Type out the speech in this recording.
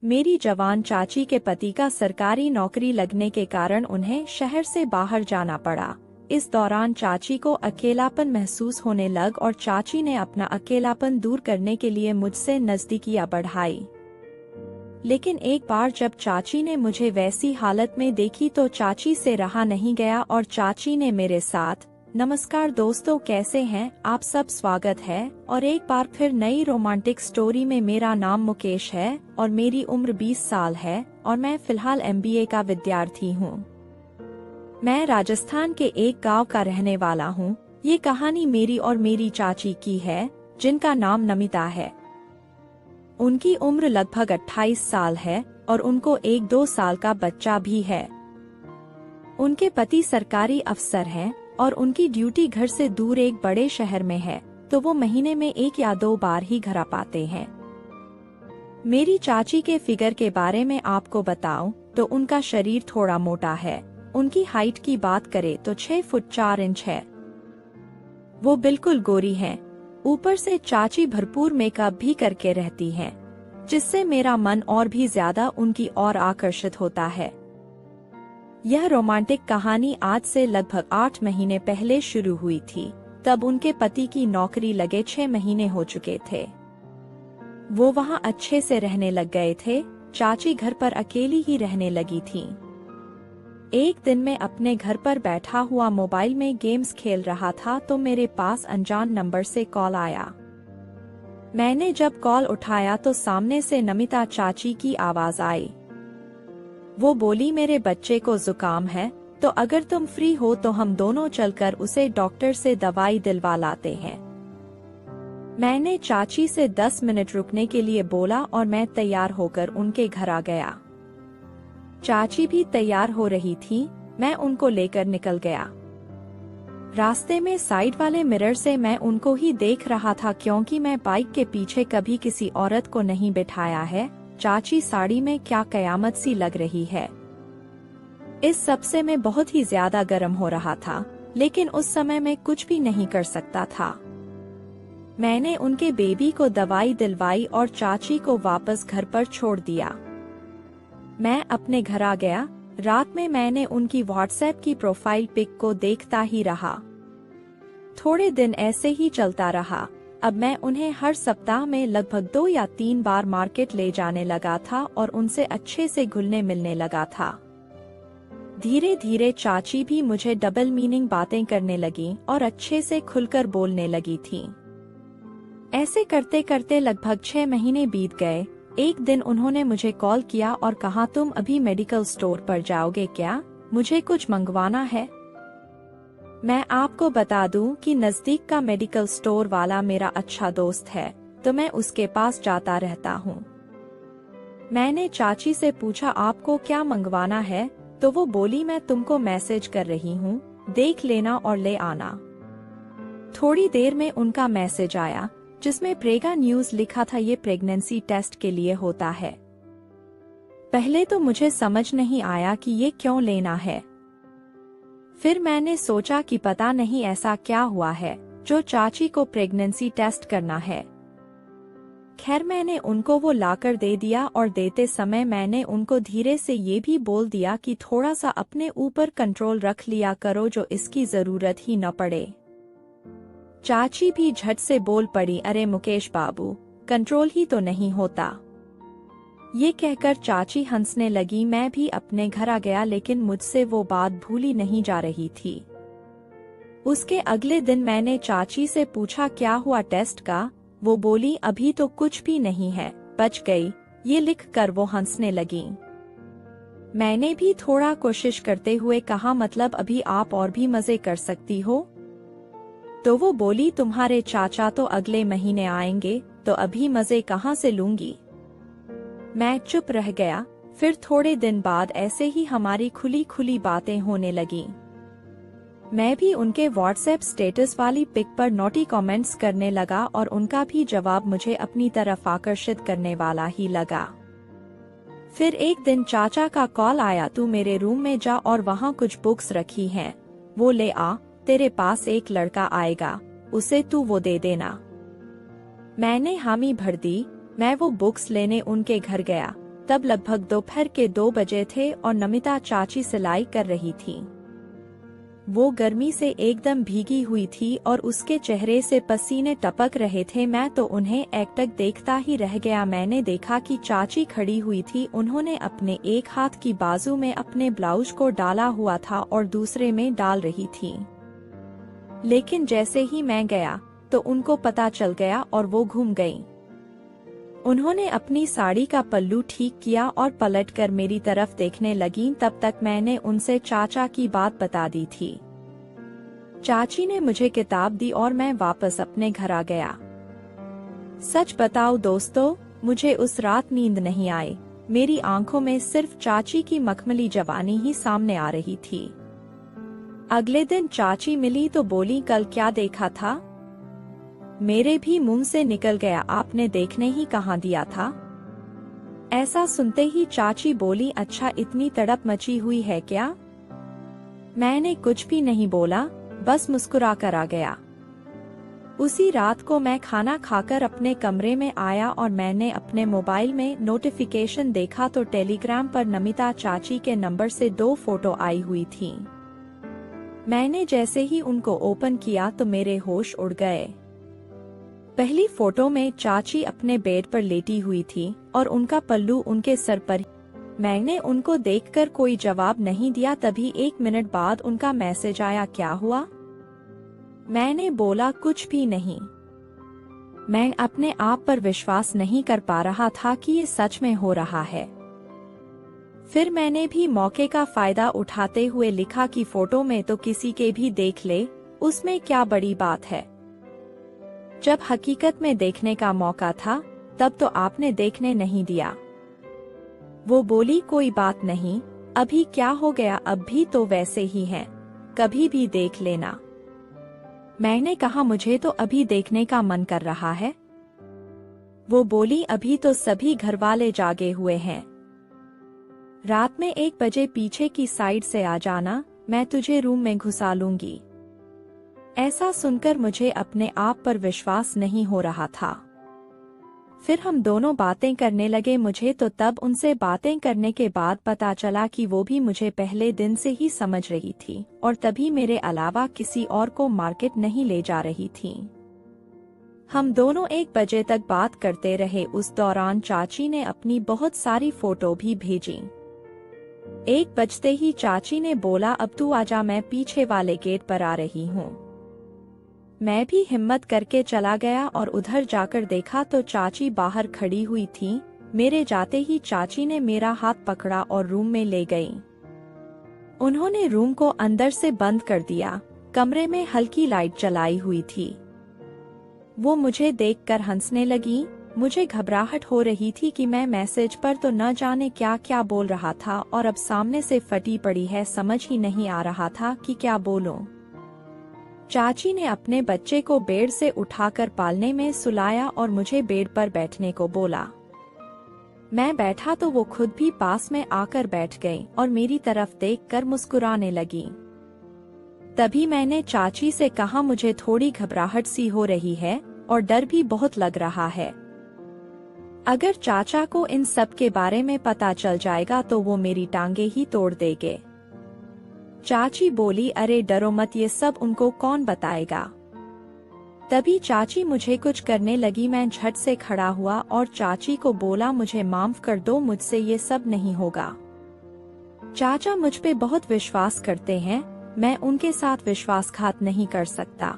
मेरी जवान चाची के पति का सरकारी नौकरी लगने के कारण उन्हें शहर से बाहर जाना पड़ा। इस दौरान चाची को अकेलापन महसूस होने लग और चाची ने अपना अकेलापन दूर करने के लिए मुझसे नजदीकियां बढ़ाई। लेकिन एक बार जब चाची ने मुझे वैसी हालत में देखी तो चाची से रहा नहीं गया और चाची ने मेरे साथ, नमस्कार दोस्तों, कैसे हैं आप सब, स्वागत है और एक बार फिर नई रोमांटिक स्टोरी में। मेरा नाम मुकेश है और मेरी उम्र 20 साल है और मैं फिलहाल MBA का विद्यार्थी हूँ। मैं राजस्थान के एक गांव का रहने वाला हूँ। ये कहानी मेरी और मेरी चाची की है, जिनका नाम नमिता है। उनकी उम्र लगभग 28 साल है और उनको 1-2 साल का बच्चा भी है। उनके पति सरकारी अफसर हैं और उनकी ड्यूटी घर से दूर एक बड़े शहर में है, तो वो महीने में 1 या 2 बार ही घर आ पाते हैं। मेरी चाची के फिगर के बारे में आपको बताऊं तो उनका शरीर थोड़ा मोटा है। उनकी हाइट की बात करें तो 6 फुट 4 इंच है। वो बिल्कुल गोरी हैं। ऊपर से चाची भरपूर मेकअप भी करके रहती हैं, जिससे मेरा मन और भी ज्यादा उनकी ओर आकर्षित होता है। यह रोमांटिक कहानी आज से लगभग 8 महीने पहले शुरू हुई थी। तब उनके पति की नौकरी लगे 6 महीने हो चुके थे। वो वहाँ अच्छे से रहने लग गए थे। चाची घर पर अकेली ही रहने लगी थी। एक दिन मैं अपने घर पर बैठा हुआ मोबाइल में गेम्स खेल रहा था तो मेरे पास अनजान नंबर से कॉल आया। मैंने जब कॉल उठाया तो सामने से नमिता चाची की आवाज आई। वो बोली, मेरे बच्चे को जुकाम है, तो अगर तुम फ्री हो तो हम दोनों चलकर उसे डॉक्टर से दवाई दिलवा लाते हैं। मैंने चाची से 10 मिनट रुकने के लिए बोला और मैं तैयार होकर उनके घर आ गया। चाची भी तैयार हो रही थी। मैं उनको लेकर निकल गया। रास्ते में साइड वाले मिरर से मैं उनको ही देख रहा था, क्योंकि मैं बाइक के पीछे कभी किसी औरत को नहीं बिठाया है। चाची साड़ी में क्या कयामत सी लग रही है। इस सब से मैं बहुत ही ज्यादा गर्म हो रहा था, लेकिन उस समय मैं कुछ भी नहीं कर सकता था। मैंने उनके बेबी को दवाई दिलवाई और चाची को वापस घर पर छोड़ दिया। मैं अपने घर आ गया। रात में मैंने उनकी व्हाट्सएप की प्रोफाइल पिक को देखता ही रहा। थोड़े दिन ऐसे ही चलता रहा। अब मैं उन्हें हर सप्ताह में लगभग 2 या 3 बार मार्केट ले जाने लगा था और उनसे अच्छे से घुलने मिलने लगा था। धीरे धीरे चाची भी मुझे डबल मीनिंग बातें करने लगी और अच्छे से खुलकर बोलने लगी थी। ऐसे करते करते लगभग 6 महीने बीत गए। एक दिन उन्होंने मुझे कॉल किया और कहा, तुम अभी मेडिकल स्टोर पर जाओगे क्या? मुझे कुछ मंगवाना है। मैं आपको बता दूं कि नजदीक का मेडिकल स्टोर वाला मेरा अच्छा दोस्त है, तो मैं उसके पास जाता रहता हूँ। मैंने चाची से पूछा, आपको क्या मंगवाना है? तो वो बोली, मैं तुमको मैसेज कर रही हूँ, देख लेना और ले आना। थोड़ी देर में उनका मैसेज आया, जिसमें प्रेगा न्यूज लिखा था। ये प्रेगनेंसी टेस्ट के लिए होता है। पहले तो मुझे समझ नहीं आया कि ये क्यों लेना है। फिर मैंने सोचा कि पता नहीं ऐसा क्या हुआ है जो चाची को प्रेगनेंसी टेस्ट करना है। खैर, मैंने उनको वो लाकर दे दिया और देते समय मैंने उनको धीरे से ये भी बोल दिया कि थोड़ा सा अपने ऊपर कंट्रोल रख लिया करो, जो इसकी जरूरत ही न पड़े। चाची भी झट से बोल पड़ी, अरे मुकेश बाबू, कंट्रोल ही तो नहीं होता। ये कहकर चाची हंसने लगी। मैं भी अपने घर आ गया, लेकिन मुझसे वो बात भूली नहीं जा रही थी। उसके अगले दिन मैंने चाची से पूछा, क्या हुआ टेस्ट का? वो बोली, अभी तो कुछ भी नहीं है, बच गई। ये लिख कर वो हंसने लगी। मैंने भी थोड़ा कोशिश करते हुए कहा, मतलब अभी आप और भी मजे कर सकती हो? तो वो बोली, तुम्हारे चाचा तो अगले महीने आएंगे, तो अभी मजे कहाँ से लूंगी। मैं चुप रह गया। फिर थोड़े दिन बाद ऐसे ही हमारी खुली खुली बातें होने लगी। मैं भी उनके व्हाट्सएप स्टेटस वाली पिक पर नोटी कमेंट्स करने लगा और उनका भी जवाब मुझे अपनी तरफ आकर्षित करने वाला ही लगा। फिर एक दिन चाचा का कॉल आया, तू मेरे रूम में जा और वहाँ कुछ बुक्स रखी हैं, वो ले आ, तेरे पास एक लड़का आएगा, उसे तू वो दे देना। मैंने हामी भर दी। मैं वो बुक्स लेने उनके घर गया। तब लगभग दोपहर के 2 बजे थे और नमिता चाची सिलाई कर रही थी। वो गर्मी से एकदम भीगी हुई थी और उसके चेहरे से पसीने टपक रहे थे। मैं तो उन्हें एकटक देखता ही रह गया। मैंने देखा कि चाची खड़ी हुई थी। उन्होंने अपने एक हाथ की बाजू में अपने ब्लाउज को डाला हुआ था और दूसरे में डाल रही थी। लेकिन जैसे ही मैं गया तो उनको पता चल गया और वो घूम गईं। उन्होंने अपनी साड़ी का पल्लू ठीक किया और पलटकर मेरी तरफ देखने लगीं। तब तक मैंने उनसे चाचा की बात बता दी थी। चाची ने मुझे किताब दी और मैं वापस अपने घर आ गया। सच बताओ दोस्तों, मुझे उस रात नींद नहीं आई। मेरी आंखों में सिर्फ चाची की मखमली जवानी ही सामने आ रही थी। अगले दिन चाची मिली तो बोली, कल क्या देखा था? मेरे भी मुंह से निकल गया, आपने देखने ही कहाँ दिया था। ऐसा सुनते ही चाची बोली, अच्छा इतनी तड़प मची हुई है क्या? मैंने कुछ भी नहीं बोला, बस मुस्कुरा कर आ गया। उसी रात को मैं खाना खाकर अपने कमरे में आया और मैंने अपने मोबाइल में नोटिफिकेशन देखा तो टेलीग्राम पर नमिता चाची के नंबर से 2 फोटो आई हुई थी। मैंने जैसे ही उनको ओपन किया तो मेरे होश उड़ गए। पहली फोटो में चाची अपने बेड पर लेटी हुई थी और उनका पल्लू उनके सर पर। मैंने उनको देखकर कोई जवाब नहीं दिया। तभी 1 मिनट बाद उनका मैसेज आया, क्या हुआ? मैंने बोला, कुछ भी नहीं। मैं अपने आप पर विश्वास नहीं कर पा रहा था कि ये सच में हो रहा है। फिर मैंने भी मौके का फायदा उठाते हुए लिखा कि फोटो में तो किसी के भी देख ले, उसमें क्या बड़ी बात है। जब हकीकत में देखने का मौका था तब तो आपने देखने नहीं दिया। वो बोली, कोई बात नहीं, अभी क्या हो गया, अब भी तो वैसे ही हैं, कभी भी देख लेना। मैंने कहा, मुझे तो अभी देखने का मन कर रहा है। वो बोली, अभी तो सभी घरवाले जागे हुए हैं। रात में 1 बजे पीछे की साइड से आ जाना, मैं तुझे रूम में घुसा लूंगी। ऐसा सुनकर मुझे अपने आप पर विश्वास नहीं हो रहा था। फिर हम दोनों बातें करने लगे। मुझे तो तब उनसे बातें करने के बाद पता चला कि वो भी मुझे पहले दिन से ही समझ रही थी और तभी मेरे अलावा किसी और को मार्केट नहीं ले जा रही थी। हम दोनों 1 बजे तक बात करते रहे। उस दौरान चाची ने अपनी बहुत सारी फोटो भी भेजी। 1 बजते ही चाची ने बोला, अब तू आजा, मैं पीछे वाले गेट पर आ रही हूँ। मैं भी हिम्मत करके चला गया और उधर जाकर देखा तो चाची बाहर खड़ी हुई थी। मेरे जाते ही चाची ने मेरा हाथ पकड़ा और रूम में ले गई। उन्होंने रूम को अंदर से बंद कर दिया। कमरे में हल्की लाइट जलाई हुई थी। वो मुझे देखकर हंसने लगी। मुझे घबराहट हो रही थी कि मैं मैसेज पर तो न जाने क्या क्या बोल रहा था और अब सामने से फटी पड़ी है, समझ ही नहीं आ रहा था कि क्या बोलूं। चाची ने अपने बच्चे को बेड से उठाकर पालने में सुलाया और मुझे बेड पर बैठने को बोला। मैं बैठा तो वो खुद भी पास में आकर बैठ गई और मेरी तरफ देखकर मुस्कुराने लगी। तभी मैंने चाची से कहा, मुझे थोड़ी घबराहट सी हो रही है और डर भी बहुत लग रहा है। अगर चाचा को इन सब के बारे में पता चल जाएगा तो वो मेरी टांगे ही तोड़ देंगे। चाची बोली, अरे डरो मत, ये सब उनको कौन बताएगा। तभी चाची मुझे कुछ करने लगी। मैं झट से खड़ा हुआ और चाची को बोला, मुझे माफ कर दो, मुझसे ये सब नहीं होगा। चाचा मुझ पे बहुत विश्वास करते हैं, मैं उनके साथ विश्वासघात नहीं कर सकता।